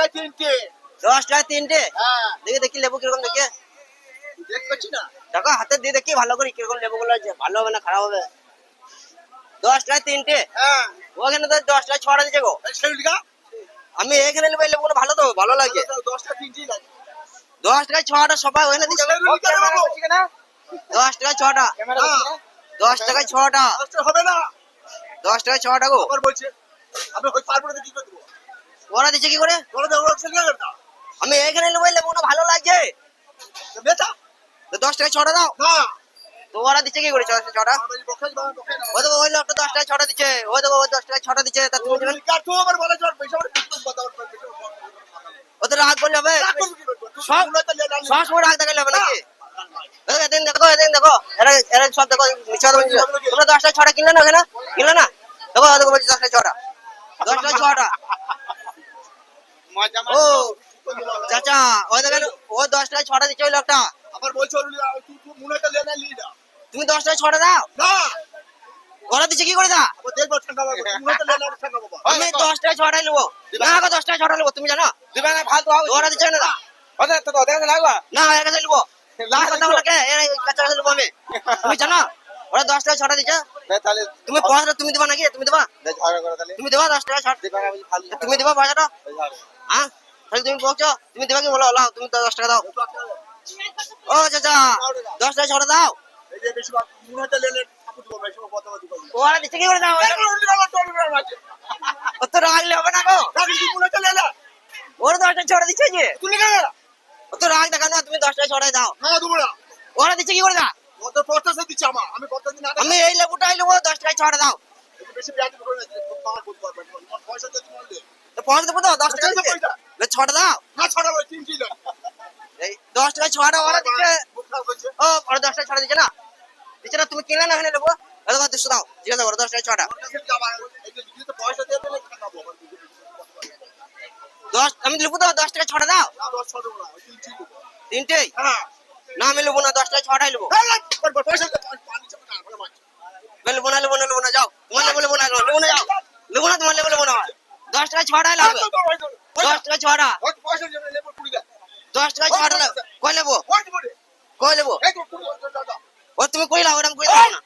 টাকায় তিনটে। 10 টাকায় তিনটে। হ্যাঁ দেখি দেখি লেবু কিরকম দেখি। দেখছি না। টাকা হাতে দিয়ে দেখি ভালো করে কিরকম লেবুগুলো আছে, ভালো হবে না খারাপ হবে। 10 টাকায় তিনটে। হ্যাঁ ওখানে তো 10 টাকায় 6টা দিচ্ছে গো। সেগুলিকা আমি এখানে নেবো, এই লেবুগুলো ভালো তো, ভালো লাগে। 10টা তিনটেই লাগে। 10 টাকায় 6টা সবাই ওখানে দিচ্ছে। 10 টাকায় 6টা। হ্যাঁ 10 টাকায় 6টা। 10টা হবে না। 10 টাকায় 6টা গো। আবার বলছে আমি ওই পারবো না, কি করে দেবো? ওরা দিচ্ছে কি করে? বলে দেবো সেগুলো না। আমি এখানে নেবো, এই লেবুগুলো ভালো লাগছে। বেটা তো 10 টাকায় 6টা দাও। না তো ওরা দিচ্ছে কি করে 6 টাকায় 6টা? আমি বকাই না বকাই না। ওই দেখো ওই লোকটা 10 টাকায় 6টা দিচ্ছে। ওই দেখো ওই 10 টাকায় 6টা দিচ্ছে, তা তুমি দেবেন? কার তো আবার বলে চল পয়সা করে বিজনেস বাতাও করবে। ও তো রাগ করলে হবে। সব গুলো তো লে সব সময় রাগ দেখালে হবে নাকি? এদিন দেখো, এদিন দেখো, এরা এরা সব দেখো মিছা কথা বলছে। তোমরা 10 টাকায় 6টা কিনলে না ওখানে? কিনলে না? দেখো দেখো বলছি 10 টাকায় 6টা। 10 টাকায় 6টা। মজা ও মার। চাচা ওই দেখেন, ওই 10 টাকায় 6টা দিচ্ছে ওই লোকটা। আবার বলছো তুই মনে তো লে না লিডা। তুমি 10 টাকায় 6টা দাও। না ওরা দিচ্ছে কি করে দা? আবার দেখবো ঠান্ডা লাগবে। মনে তো লে না ঠান্ডা বাবা। আমি 10 টাকায় 6টাই নেবো। না গো 10 টাকায় 6টা নেবো, তুমি জানো? দিবা না ফালতু আও। ওরা দিচ্ছে না। ওদের তো ওদের লাগবা। না এর কাছে নেবো। তুমি কথা বলো কে? এর কাছে নেবো আমি। তুমি জানো? ওরা 10 টাকায় 6টা দিচ্ছে। তাহলে তুমি পয়সাটা তুমি দিবা নাকি? তুমি দিবা? ঝগড়া করে তাহলে তুমি দেবা 10 টাকায় 6টা? দিবা না, আমি ফালতু তুমি দেবা পয়সাটা? হ্যাঁ তাহলে তুমি বলছো তুমি দেবা কি? বলো লাও, তুমি তো 10 টাকা দাও। ও চাচা 10 টাকায় 6টা দাও। এই যে বেশি মনে তো লে লে সাপোর্ট করবে, সব কথা বলতে পারবে। ওরা দিচ্ছে কি করে দাও? অত রাগলে হবে না গো। মনে তো লে না ওরা 10 টাকায় 6টা দিচ্ছে যে। তুমি কেন অত রাগ দেখানো না, তুমি 10 টাকায় 6টাই দাও। না দেবো না। ওরা দিচ্ছে কি করে দা? ওদের পড়তেছে দিচ্ছে আমার, আমি পড়তেছি না। আমি এই লেবুটাই নেবো, 10 টাকায় 6টা দাও। বেশি ব্যাটিং করে না, তোমার বুঝতে পারবে না। পয়সা যদি মনে তো পয়সা দেবো তো 10 টাকা দিচ্ছে। 6টা দাও। না ছড়া ওই তিন কিলো এই 10 টাকায় 6টা ওরা দিচ্ছে। খুব খারাপ হয়েছে। ও ওরা 10 টাকায় 6টা দিচ্ছে না? দিচ্ছে না, তুমি কিনলে না ওখানে নেবো। এত কথা 200 দাও। ঠিক আছে ওরা 10 টাকায় 6টা। ওর কাছে যাবা, এই যে যদি তো পয়সা দিয়ে দিলে খাবো আবার। 10 আমি নেবো তো 10 টাকায় 6টা দাও। না 10 ছড়া না, ওই তিন কিলো। তিনটেই? হ্যাঁ না আমি নেবো না, 10 টাকায় 6টাই নেবো। পয়সা দিয়ে পানি চাপা না ভালো মাছ। নেবো না, নেবো না, নেবো না, যাও। তোমার নেবো নেবো না, নেবো না, যাও। নেবো না, তোমার নেবো নেবো না। 10 টাকায় 6টাই লাগবে। 10 টাকায় 6টা। ওই পয়সা দিয়ে লেবু পুরি দে। 10 টাকায় 6টা লাগবে। কই নেবো? ওই দিবো রে। কই নেবো? এই তো পুরি দাদা। ও তুমি কই লাও, ওটা আমি কই দেবো না।